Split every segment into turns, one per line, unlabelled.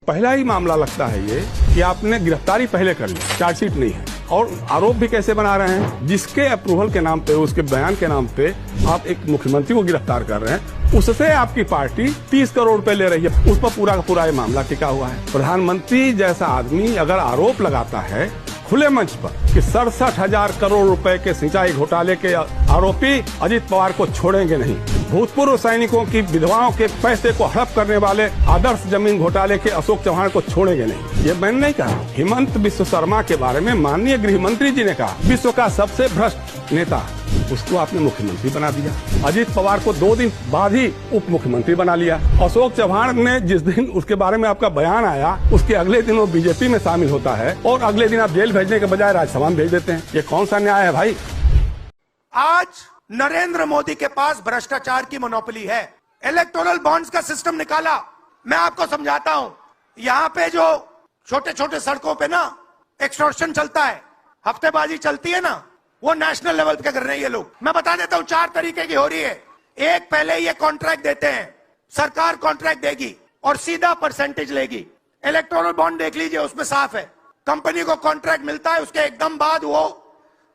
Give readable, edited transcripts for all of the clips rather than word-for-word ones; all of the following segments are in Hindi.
पहला ही मामला लगता है ये कि आपने गिरफ्तारी पहले कर ली, चार्जशीट नहीं है। और आरोप भी कैसे बना रहे हैं, जिसके अप्रूवल के नाम पे, उसके बयान के नाम पे आप एक मुख्यमंत्री को गिरफ्तार कर रहे हैं, उससे आपकी पार्टी 30 करोड़ रुपए ले रही है। उस पर पूरा का पूरा ये मामला टिका हुआ है। प्रधानमंत्री जैसा आदमी अगर आरोप लगाता है खुले मंच पर कि 67,000 करोड़ रुपए के सिंचाई घोटाले के आरोपी अजित पवार को छोड़ेंगे नहीं, भूतपूर्व सैनिकों की विधवाओं के पैसे को हड़प करने वाले आदर्श जमीन घोटाले के अशोक चौहान को छोड़ेंगे नहीं, ये मैंने नहीं कहा। हेमंत बिस्व शर्मा के बारे में माननीय गृह मंत्री जी ने कहा, विश्व का सबसे भ्रष्ट नेता, उसको आपने मुख्यमंत्री बना दिया। अजित पवार को 2 दिन बाद ही उप मुख्यमंत्री बना लिया। अशोक चौहान ने जिस दिन उसके बारे में आपका बयान आया, उसके अगले दिन वो बीजेपी में शामिल होता है और अगले दिन आप जेल भेजने के बजाय राज्यसभा में भेज देते हैं। ये कौन सा न्याय है भाई?
आज नरेंद्र मोदी के पास भ्रष्टाचार की मोनोपोली है। इलेक्टोरल बॉन्ड्स का सिस्टम निकाला। मैं आपको समझाता हूं। यहाँ पे जो छोटे छोटे सड़कों पे ना एक्सटॉर्शन चलता है, हफ्तेबाजी चलती है ना, वो नेशनल लेवल पे कर रहे हैं ये लोग। मैं बता देता हूं, 4 तरीके की हो रही है। एक, पहले ये कॉन्ट्रैक्ट देते हैं, सरकार कॉन्ट्रैक्ट देगी और सीधा परसेंटेज लेगी। इलेक्टोरल बॉन्ड देख लीजिए, उसमें साफ है। कंपनी को कॉन्ट्रैक्ट मिलता है, उसके एकदम बाद वो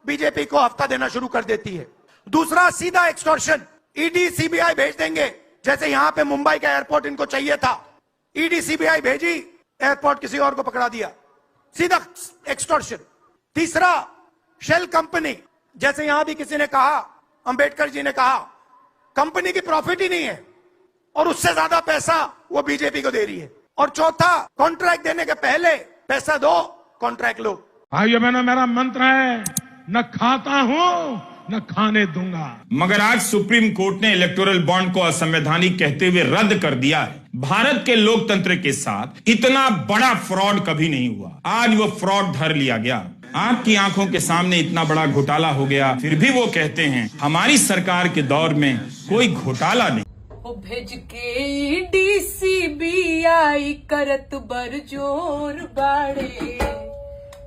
बीजेपी को हफ्ता देना शुरू कर देती है। दूसरा, सीधा एक्सटॉर्शन, ईडी सीबीआई भेज देंगे। जैसे यहां पे मुंबई का एयरपोर्ट इनको चाहिए था, ईडी सीबीआई भेजी, एयरपोर्ट किसी और को पकड़ा दिया, सीधा एक्सटॉर्शन। तीसरा, शेल कंपनी, जैसे यहां भी किसी ने कहा, अंबेडकर जी ने कहा, कंपनी की प्रॉफिट ही नहीं है और उससे ज्यादा पैसा वो बीजेपी को दे रही है। और चौथा, कॉन्ट्रैक्ट देने के पहले पैसा दो, कॉन्ट्रैक्ट लो।
भाइयों बहनों, मेरा मंत्र है, न खाता हूं न खाने दूंगा।
मगर आज सुप्रीम कोर्ट ने इलेक्टोरल बॉन्ड को असंवैधानिक कहते हुए रद्द कर दिया है। भारत के लोकतंत्र के साथ इतना बड़ा फ्रॉड कभी नहीं हुआ। आज वो फ्रॉड धर लिया गया। आपकी आंखों के सामने इतना बड़ा घोटाला हो गया, फिर भी वो कहते हैं हमारी सरकार के दौर में कोई घोटाला नहीं।
भेज के डीसीबीआई करत बरजोर बाड़े,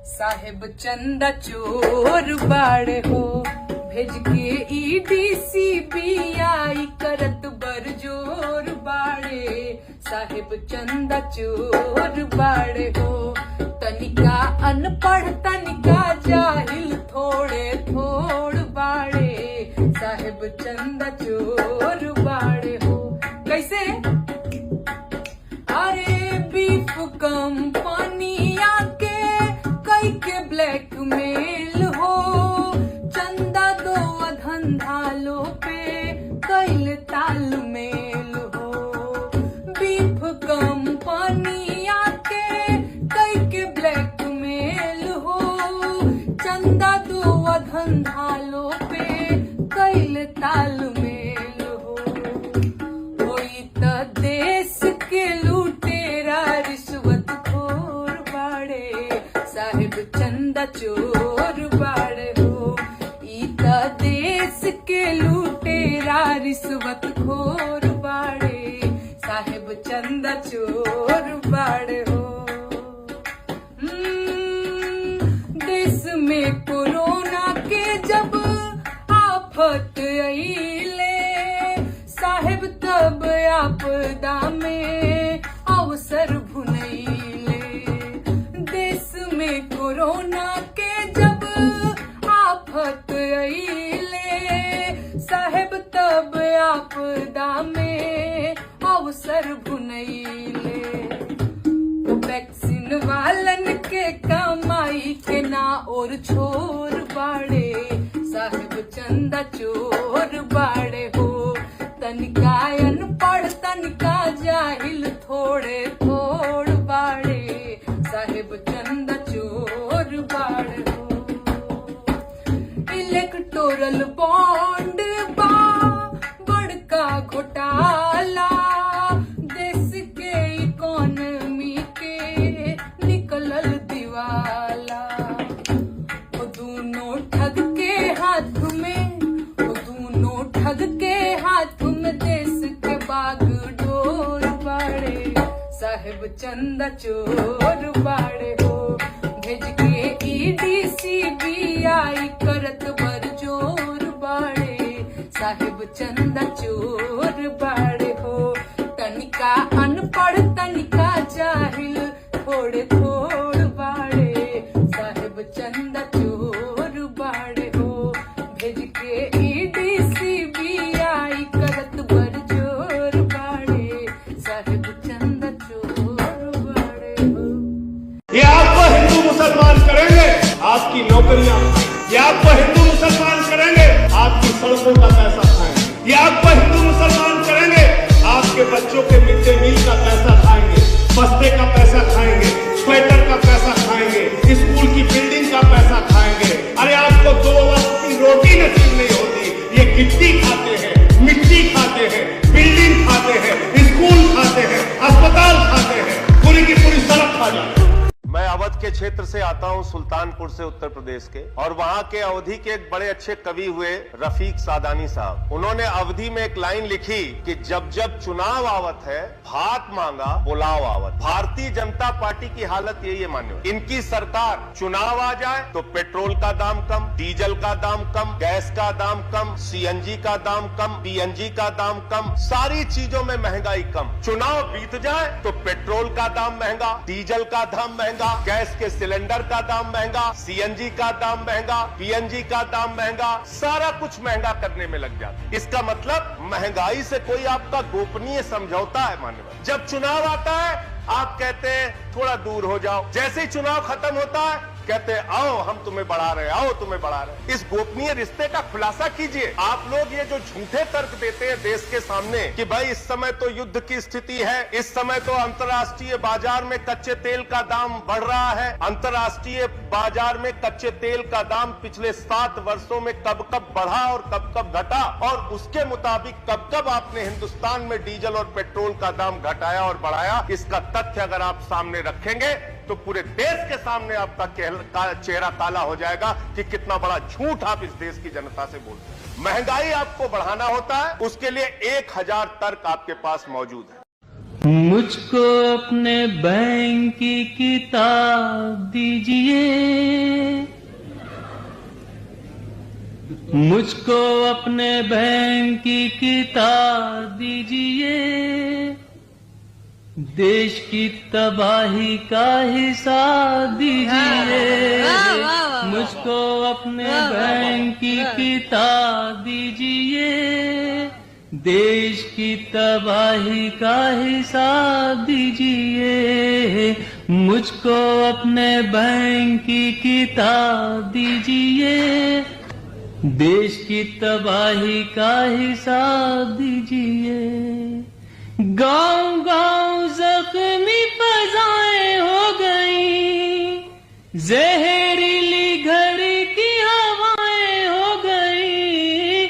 साहेब चंदा चोर बाड़े हो। भेज के डीसीबीआई करत बरजोर बाड़े, साहेब चंदा चोर बाड़े हो। तनिका अनपढ़ तनिका जाहिल थोड़े थोड़ बाड़े, साहेब चंदा चोर बाड़े हो। कैसे? अरे बीफ कंपनी आके कई के ब्लैकमेल हो, चंदा दो धंधालो पे कैल तालमेल हो। बीफ कंपनी आके कई के ब्लैकमेल हो, चंदा दो धंधालो पे कैल तालमेल हो। कोई तो देश के लुटेरा रिश्वत खोर बाड़े, साहिब चंदा चोर बाड़े हो। ई तो देश के लुटेरा रिश्वत खोर बाड़े, साहिब चंदा चोर बाड़े हो। देश में कोरोना के जब आफत आईले, साहेब तब आपदा में अवसर भुनैले। देश में कोरोना के जब आफत आईले, साहेब तब आपदा में अवसर भुनैले। वैक्सीन वालन के कमाई के ना और छोर बाड़े, साहेब चंदा चोर बाड़े हो। तनिका अनपढ़ तनिका जाहिल थोड़े थोड़ बाड़े, साहेब चंदा चोर बाड़े हो। इलेक्टोरल बॉन्ड बा बड़का घोटाला, देश के इकोनॉमी के निकलल दिवाला। वो दोनों ठग के हाथ में, वो दोनों ठग के हाथ में देश के बागडोर बाड़े, साहेब चंदा चोर बाड़े हो। भेज के ईडी सीबीआई करत बरजोर बाड़े, साहेब चंदा चोर बाड़े हो। तनिका अनपढ़ तनिका जाहिल थोड़े थोड़ बाड़े साहेब चंदा चोर बाड़े हो भेज के ईडी सीबीआई करत बर जोर बाड़े साहेब चंदा चोर बाड़े हो।
ये आपको हिंदू मुसलमान करेंगे आपकी नौकरियां, ये आपको हिंदू मुसलमान करेंगे आपकी सड़कों का पैसा खाएंगे, ये आपको हिंदू मुसलमान करेंगे आपके बच्चों के मिड डे मील का पैसा खाएंगे, बस्ते का पैसा खाएंगे, स्वेटर का पैसा खाएंगे, स्कूल की बिल्डिंग का पैसा खाएंगे। अरे आपको 2 वक्त की रोटी नसीब नहीं होती, ये गिट्टी खाते हैं, मिट्टी खाते हैं, बिल्डिंग खाते हैं, स्कूल खाते हैं, अस्पताल खाते हैं, पूरी की पूरी सड़क खा जाते हैं। मैं अवध के क्षेत्र से आता हूं, सुल्तानपुर से, उत्तर प्रदेश के, और वहां के अवधि के एक बड़े अच्छे कवि हुए रफीक सादानी साहब। उन्होंने अवधि में एक लाइन लिखी कि जब जब चुनाव आवत है भात मांगा पुलाव आवत। भारतीय जनता पार्टी की हालत यही है मान्य, इनकी सरकार चुनाव आ जाए तो पेट्रोल का दाम कम, डीजल का दाम कम, गैस का दाम कम, सीएनजी का दाम कम, पीएनजी का दाम कम, सारी चीजों में महंगाई कम। चुनाव बीत जाए तो पेट्रोल का दाम महंगा, डीजल का दाम महंगा, गैस के सिलेंडर का दाम महंगा, सीएनजी का दाम महंगा, पीएनजी का दाम महंगा, सारा कुछ महंगा करने में लग जाता। इसका मतलब महंगाई से कोई आपका गोपनीय समझौता है मान्यवर। जब चुनाव आता है आप कहते हैं थोड़ा दूर हो जाओ, जैसे ही चुनाव खत्म होता है कहते हैं आओ हम तुम्हें बढ़ा रहे, आओ तुम्हें बढ़ा रहे। इस गोपनीय रिश्ते का खुलासा कीजिए। आप लोग ये जो झूठे तर्क देते हैं देश के सामने कि भाई इस समय तो युद्ध की स्थिति है, इस समय तो अंतर्राष्ट्रीय बाजार में कच्चे तेल का दाम बढ़ रहा है, अंतर्राष्ट्रीय बाजार में कच्चे तेल का दाम पिछले 7 वर्षों में कब कब बढ़ा और कब कब घटा, और उसके मुताबिक कब कब आपने हिंदुस्तान में डीजल और पेट्रोल का दाम घटाया और बढ़ाया, इसका तथ्य अगर आप सामने रखेंगे तो पूरे देश के सामने आपका चेहरा काला हो जाएगा कि कितना बड़ा झूठ आप इस देश की जनता से बोलते हैं। महंगाई आपको बढ़ाना होता है, उसके लिए 1000 तर्क आपके पास मौजूद है।
मुझको अपने बैंक की किताब दीजिए, मुझको अपने बैंक की किताब दीजिए, देश की तबाही का हिसाब दीजिए, मुझको अपने बैंक की किताब दीजिए, देश की तबाही का हिसाब दीजिए, मुझको अपने बैंक की किताब दीजिए, देश की तबाही का हिसाब दीजिए। गांव गांव जख्मी फजाएं हो गई, जहरीली घड़ी की हवाएं हो गई,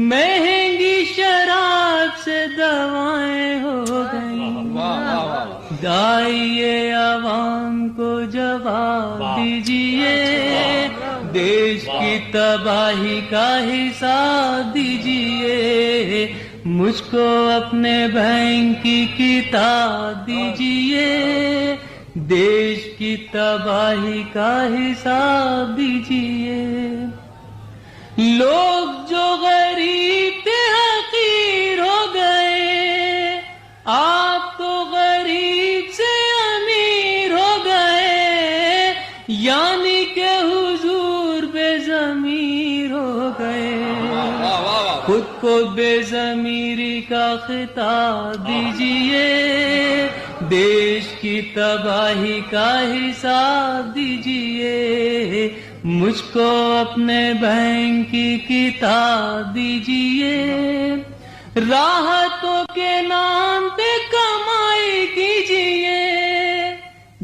महंगी शराब से दवाएं हो गई। दाइए आवाम को जवाब दीजिए, देश की तबाही का हिसाब दीजिए, मुझको अपने बैंक की किताब दीजिए, देश की तबाही का हिसाब दीजिए। लोग जो गरीब थे हकीर हो गए, आप तो गरीब से अमीर हो गए, यानी के हुजूर बेज़मीर हो गए। खुद को बेज़मीरी का खिताब दीजिए, देश की तबाही का हिसाब दीजिए, मुझको अपने बैंक की किताब दीजिए। राहतों के नाम पे कमाई कीजिए,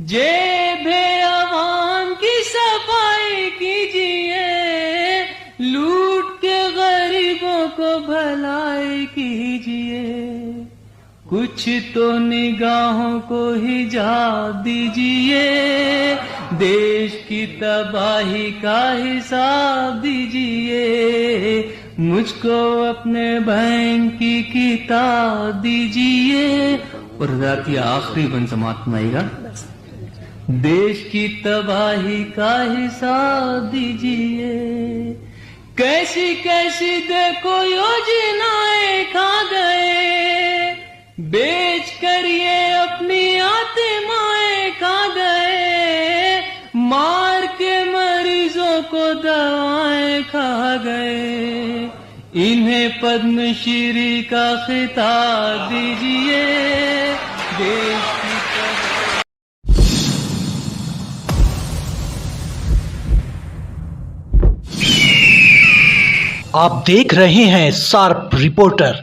जेब अवाम की सफाई कीजिए, लूट के गरीबों को भलाई कीजिए। कुछ तो निगाहों को हिजाब दीजिए, देश की तबाही का हिसाब दीजिए, मुझको अपने बैंक की किताब दीजिए। और रात की आखिरी बन समाप्त आएगा, देश की तबाही का हिसाब दीजिए। कैसी कैसी देखो योजनाएं खा गए, बेच कर ये अपनी आत्माएं खा गए। को दवाएं खा गए, इन्हें पद्मश्री का खिताब दीजिए। देश की
आप देख रहे हैं शार्प रिपोर्टर।